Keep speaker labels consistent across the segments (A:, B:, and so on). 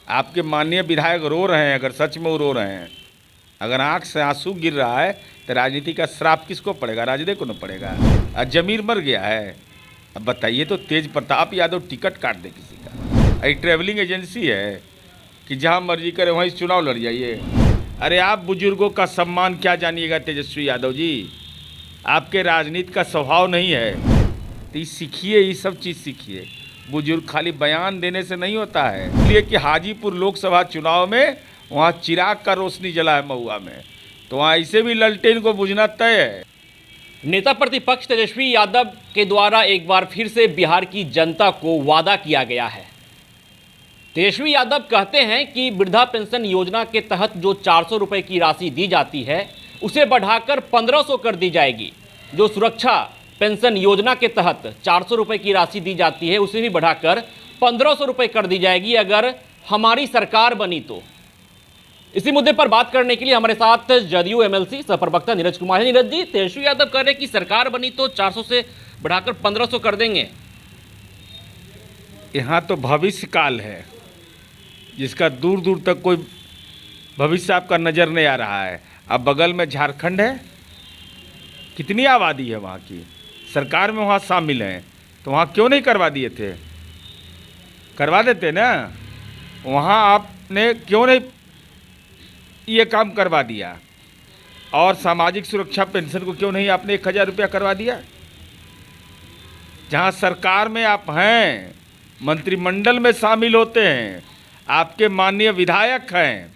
A: आपके माननीय विधायक रो रहे हैं, अगर सच में वो रो रहे हैं, अगर आंख से आंसू गिर रहा है तो राजनीति का श्राप किसको पड़ेगा? राजदे को न पड़ेगा। और जमीर मर गया है। अब बताइए तो तेज प्रताप यादव टिकट काट दे किसी का? ये ट्रैवलिंग एजेंसी है कि जहां मर्जी करे वहीं चुनाव लड़ जाइए? अरे आप बुजुर्गों का सम्मान क्या जानिएगा तेजस्वी यादव जी? आपके राजनीति का स्वभाव नहीं है, तो ये सीखिए, ये सब चीज़ सीखिए। बुजुर्ग खाली बयान देने से नहीं होता है। इसलिए कि हाजीपुर लोकसभा चुनाव में वहाँ चिराग का रोशनी जला है महुआ में, तो वहाँ इसे भी ललटेन को बुझना तय है।
B: नेता प्रतिपक्ष तेजस्वी यादव के द्वारा एक बार फिर से बिहार की जनता को वादा किया गया है। तेजस्वी यादव कहते हैं कि वृद्धा पेंशन योजना के तहत जो 400 रुपये की राशि दी जाती है उसे बढ़ाकर 1500 कर दी जाएगी। जो सुरक्षा पेंशन योजना के तहत 400 रुपये की राशि दी जाती है उसे भी बढ़ाकर 1500 रुपये कर दी जाएगी अगर हमारी सरकार बनी तो। इसी मुद्दे पर बात करने के लिए हमारे साथ जदयू एमएलसी सह प्रवक्ता नीरज कुमार है। नीरज जी, तेजस्वी यादव कह रहे हैं कि सरकार बनी तो 400 से बढ़ाकर 1500 कर देंगे।
A: यहाँ तो भविष्य काल है जिसका दूर दूर तक कोई भविष्य आपका नज़र नहीं आ रहा है। अब बगल में झारखंड है, कितनी आबादी है वहाँ की, सरकार में वहाँ शामिल हैं, तो वहाँ क्यों नहीं करवा दिए थे? करवा देते ना। वहाँ आपने क्यों नहीं ये काम करवा दिया? और सामाजिक सुरक्षा पेंशन को क्यों नहीं आपने 1000 रुपया करवा दिया? जहाँ सरकार में आप हैं, मंत्रिमंडल में शामिल होते हैं, आपके माननीय विधायक हैं।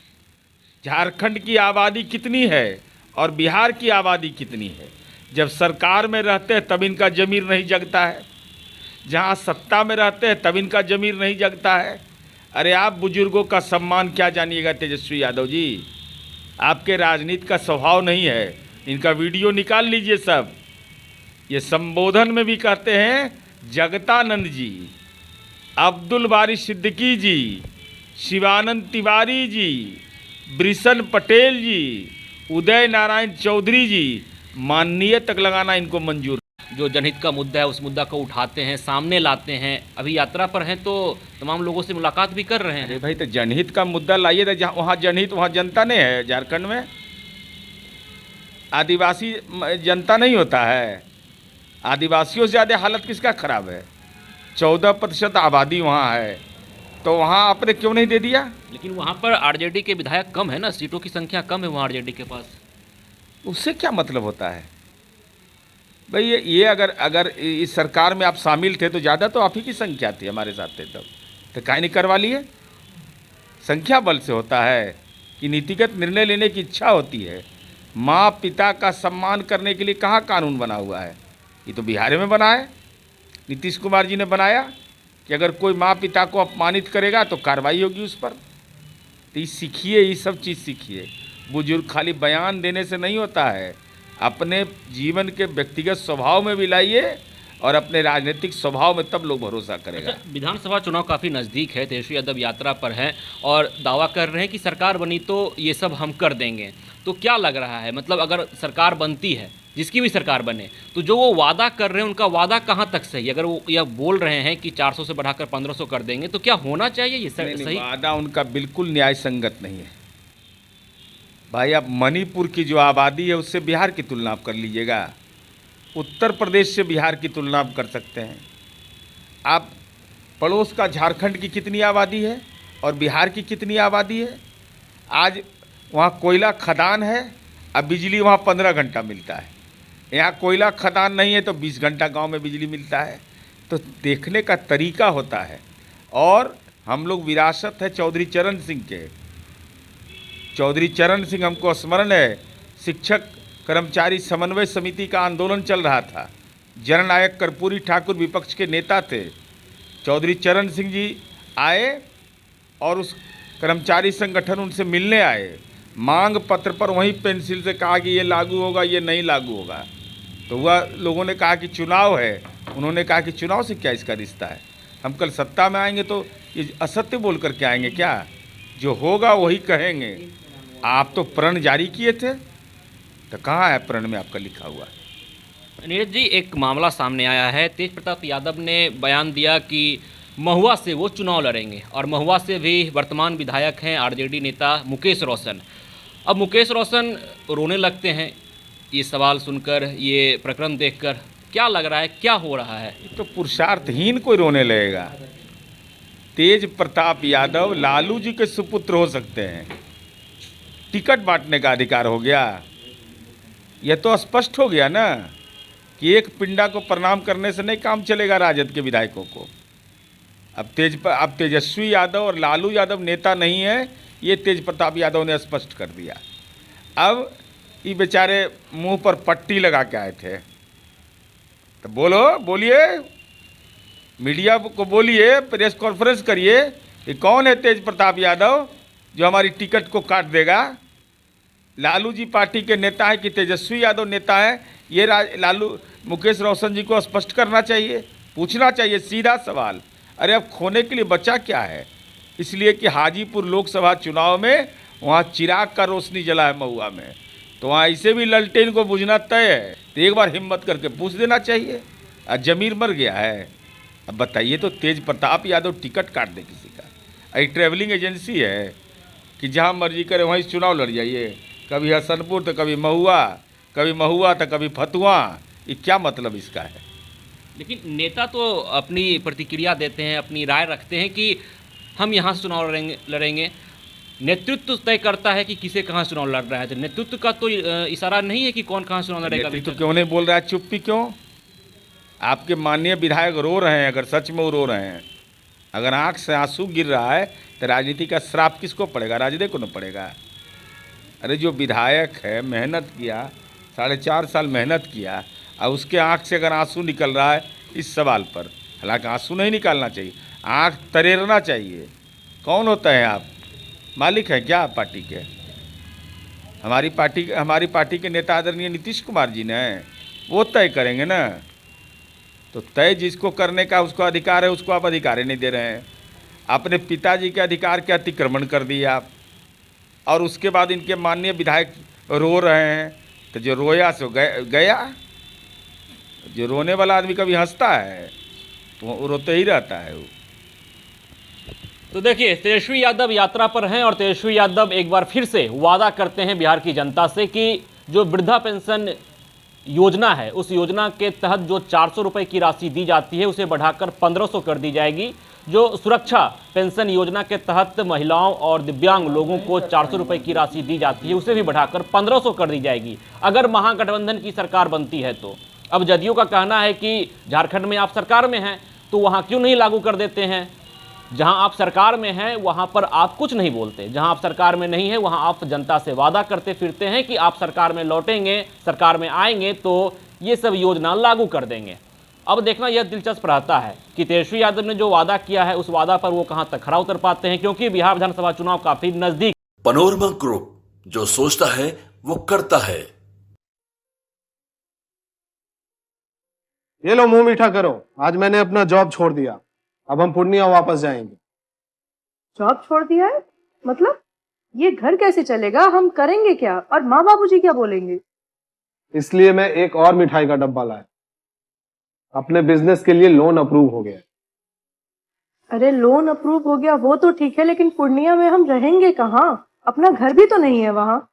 A: झारखंड की आबादी कितनी है और बिहार की आबादी कितनी है? जब सरकार में रहते हैं तब इनका ज़मीर नहीं जगता है, जहाँ सत्ता में रहते हैं तब इनका ज़मीर नहीं जगता है। अरे आप बुजुर्गों का सम्मान क्या जानिएगा तेजस्वी यादव जी? आपके राजनीति का स्वभाव नहीं है। इनका वीडियो निकाल लीजिए सब। ये संबोधन में भी कहते हैं जगतानंद जी, अब्दुल बारी सिद्दीकी जी, शिवानंद तिवारी जी, ब्रिशन पटेल जी, उदय नारायण चौधरी जी, माननीय तक लगाना इनको मंजूर।
B: जो जनहित का मुद्दा है उस मुद्दा को उठाते हैं, सामने लाते हैं। अभी यात्रा पर हैं तो तमाम लोगों से मुलाकात भी कर रहे हैं।
A: अरे भाई, तो जनहित का मुद्दा लाइए तो जहाँ वहाँ जनहित वहाँ जनता नहीं है। झारखंड में आदिवासी जनता नहीं होता है? आदिवासियों से ज़्यादा हालत किसका खराब है? 14% आबादी वहाँ है, तो वहाँ आपने क्यों नहीं दे दिया?
B: लेकिन वहाँ पर आरजेडी के विधायक कम है ना, सीटों की संख्या कम है वहाँ आरजेडी के पास।
A: उससे क्या मतलब होता है भाई? ये अगर इस सरकार में आप शामिल थे तो ज़्यादा तो आप ही की संख्या थी, हमारे साथ थे तब, तो काहे नहीं करवा लिए? संख्या बल से होता है कि नीतिगत निर्णय लेने की इच्छा होती है। माँ पिता का सम्मान करने के लिए कहाँ कानून बना हुआ है? ये तो बिहार में बना है, नीतीश कुमार जी ने बनाया कि अगर कोई माँ पिता को अपमानित करेगा तो कार्रवाई होगी उस पर। तो ये सीखिए, ये सब चीज़ सीखिए। बुजुर्ग खाली बयान देने से नहीं होता है, अपने जीवन के व्यक्तिगत स्वभाव में भी लाइए और अपने राजनीतिक स्वभाव में, तब लोग भरोसा करेगा।
B: विधानसभा चुनाव काफ़ी नज़दीक है, तेजस्वी यादव यात्रा पर हैं और दावा कर रहे हैं कि सरकार बनी तो ये सब हम कर देंगे। तो क्या लग रहा है, मतलब अगर सरकार बनती है, जिसकी भी सरकार बने, तो जो वो वादा कर रहे हैं उनका वादा कहाँ तक सही? अगर वो यह बोल रहे हैं कि 400 से बढ़ाकर 1500 कर देंगे, तो क्या होना चाहिए ये सही?
A: वादा उनका बिल्कुल न्याय संगत नहीं है भाई। आप मणिपुर की जो आबादी है उससे बिहार की तुलना आप कर लीजिएगा, उत्तर प्रदेश से बिहार की तुलना आप कर सकते हैं। आप पड़ोस का झारखंड की कितनी आबादी है और बिहार की कितनी आबादी है? आज वहाँ कोयला खदान है, अब बिजली वहाँ 15 घंटा मिलता है। यहाँ कोयला खदान नहीं है तो 20 घंटा गांव में बिजली मिलता है। तो देखने का तरीका होता है। और हम लोग विरासत है चौधरी चरण सिंह के। चौधरी चरण सिंह, हमको स्मरण है, शिक्षक कर्मचारी समन्वय समिति का आंदोलन चल रहा था। जननायक कर्पूरी ठाकुर विपक्ष के नेता थे। चौधरी चरण सिंह जी आए और उस कर्मचारी संगठन उनसे मिलने आए। मांग पत्र पर वहीं पेंसिल से कहा कि ये लागू होगा, ये नहीं लागू होगा। तो वह लोगों ने कहा कि चुनाव है। उन्होंने कहा कि चुनाव से क्या इसका रिश्ता है? हम कल सत्ता में आएंगे तो ये असत्य बोल करके आएंगे क्या? जो होगा वही कहेंगे। आप तो प्रण जारी किए थे, तो कहाँ है प्रण में आपका लिखा हुआ?
B: नीरज जी, एक मामला सामने आया है। तेज प्रताप यादव ने बयान दिया कि महुआ से वो चुनाव लड़ेंगे और महुआ से भी वर्तमान विधायक हैं आरजेडी नेता मुकेश रोशन। अब मुकेश रोशन रोने लगते हैं ये सवाल सुनकर, ये प्रकरण देखकर। क्या लग रहा है, क्या हो रहा है?
A: तो पुरुषार्थहीन कोई रोने लगेगा। तेज प्रताप यादव लालू जी के सुपुत्र हो सकते हैं, टिकट बांटने का अधिकार हो गया। यह तो स्पष्ट हो गया ना कि एक पिंडा को प्रणाम करने से नहीं काम चलेगा राजद के विधायकों को। अब तेजस्वी यादव और लालू यादव नेता नहीं है, ये तेज प्रताप यादव ने स्पष्ट कर दिया। अब ये बेचारे मुंह पर पट्टी लगा के आए थे, तो बोलिए, मीडिया को बोलिए, प्रेस कॉन्फ्रेंस करिए कि कौन है तेज प्रताप यादव जो हमारी टिकट को काट देगा। लालू जी पार्टी के नेता है कि तेजस्वी यादव नेता है, ये मुकेश रोशन जी को स्पष्ट करना चाहिए, पूछना चाहिए सीधा सवाल। अरे अब खोने के लिए बचा क्या है? इसलिए कि हाजीपुर लोकसभा चुनाव में वहाँ चिराग का रोशनी जला है महुआ में, तो वहाँ ऐसे भी ललटेन को बुझना तय है। तो एक बार हिम्मत करके पूछ देना चाहिए। आज जमीर मर गया है। अब बताइए, तो तेज प्रताप यादव टिकट काट दे किसी का? एक ट्रैवलिंग एजेंसी है कि जहाँ मर्जी करे वहीं चुनाव लड़ जाइए, कभी हसनपुर तो कभी महुआ तो कभी फतुआ। ये क्या मतलब इसका है?
B: लेकिन नेता तो अपनी प्रतिक्रिया देते हैं, अपनी राय रखते हैं कि हम यहाँ से चुनाव लड़ेंगे। नेतृत्व तय करता है कि किसे कहाँ चुनाव लड़ रहा है। तो नेतृत्व का तो इशारा नहीं है कि कौन कहाँ चुनाव लड़ेगा।
A: तो क्यों नहीं बोल रहा है? चुप्पी क्यों? आपके माननीय विधायक रो रहे हैं, अगर सच में वो रो रहे हैं, अगर आंख से आंसू गिर रहा है, तो राजनीति का श्राप किसको पड़ेगा? राजद को न पड़ेगा। अरे जो विधायक है, मेहनत किया, 4.5 साल मेहनत किया, और उसके आंख से अगर आंसू निकल रहा है इस सवाल पर, हालांकि आंसू नहीं निकालना चाहिए, आंख तरेरना चाहिए। कौन होता है आप? मालिक है क्या पार्टी के? हमारी पार्टी के नेता आदरणीय नीतीश कुमार जी ने, वो तय करेंगे ना। तो तय जिसको करने का उसको अधिकार है, उसको आप अधिकार ही नहीं दे रहे हैं। अपने पिताजी के अधिकार के अतिक्रमण कर दिए आप, और उसके बाद इनके माननीय विधायक रो रहे हैं। तो जो रोया सो गया। जो रोने वाला आदमी कभी हंसता है तो वो रोते ही रहता है वो।
B: तो देखिए, तेजस्वी यादव यात्रा पर हैं और तेजस्वी यादव एक बार फिर से वादा करते हैं बिहार की जनता से कि जो वृद्धा पेंशन योजना है, उस योजना के तहत जो 400 रुपये की राशि दी जाती है उसे बढ़ाकर 1500 कर दी जाएगी। जो सुरक्षा पेंशन योजना के तहत महिलाओं और दिव्यांग लोगों को 400 रुपये की राशि दी जाती है, उसे भी बढ़ाकर 1500 कर दी जाएगी अगर महागठबंधन की सरकार बनती है तो। अब जदयू का कहना है कि झारखंड में आप सरकार में हैं तो वहाँ क्यों नहीं लागू कर देते हैं? जहां आप सरकार में हैं वहां पर आप कुछ नहीं बोलते, जहां आप सरकार में नहीं है वहां आप जनता से वादा करते फिरते हैं कि आप सरकार में लौटेंगे, सरकार में आएंगे तो ये सब योजना लागू कर देंगे। अब देखना यह दिलचस्प रहता है कि तेजस्वी यादव ने जो वादा किया है उस वादा पर वो कहां तक खरा उतर पाते हैं, क्योंकि बिहार विधानसभा चुनाव काफी नजदीक।
C: पैनोरमा ग्रुप, जो सोचता है वो करता है।
D: ये लो मुंह मीठा करो, आज मैंने अपना जॉब छोड़ दिया, अब हम पूर्णिया वापस जाएंगे।
E: जॉब छोड़ दिया है? मतलब ये घर कैसे चलेगा? हम करेंगे क्या? और माँ बाबूजी क्या बोलेंगे?
D: इसलिए मैं एक और मिठाई का डब्बा लाया। अपने बिजनेस के लिए लोन अप्रूव हो गया।
E: अरे लोन अप्रूव हो गया वो तो ठीक है, लेकिन पूर्णिया में हम रहेंगे कहाँ? अपना घर भी तो नहीं है वहाँ।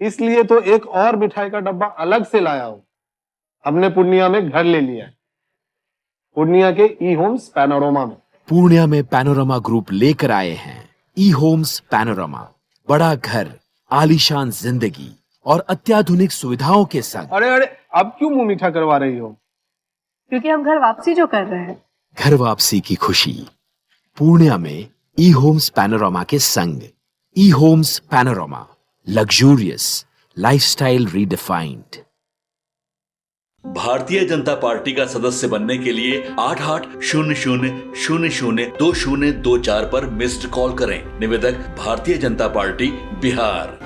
D: इसलिए तो एक और मिठाई का डब्बा अलग से लाया हूँ। हमने पूर्णिया में घर ले लिया है, पूर्णिया के ई होम्स पैनोरमा में।
F: पूर्णिया में पैनोरमा ग्रुप लेकर आए हैं ई होम्स पैनोरमा। बड़ा घर, आलीशान जिंदगी और अत्याधुनिक सुविधाओं के संग।
D: अरे अब क्यों मुंह मीठा करवा रही हो?
E: क्योंकि हम घर वापसी जो कर रहे हैं।
F: घर वापसी की खुशी पूर्णिया में ई होम्स पैनोरमा के संग। E Homes Panorama, luxurious lifestyle redefined.
C: Bharatiya Janata party का सदस्य बनने के लिए 8800002024 पर मिस्ड कॉल करें। निवेदक, भारतीय जनता पार्टी, बिहार।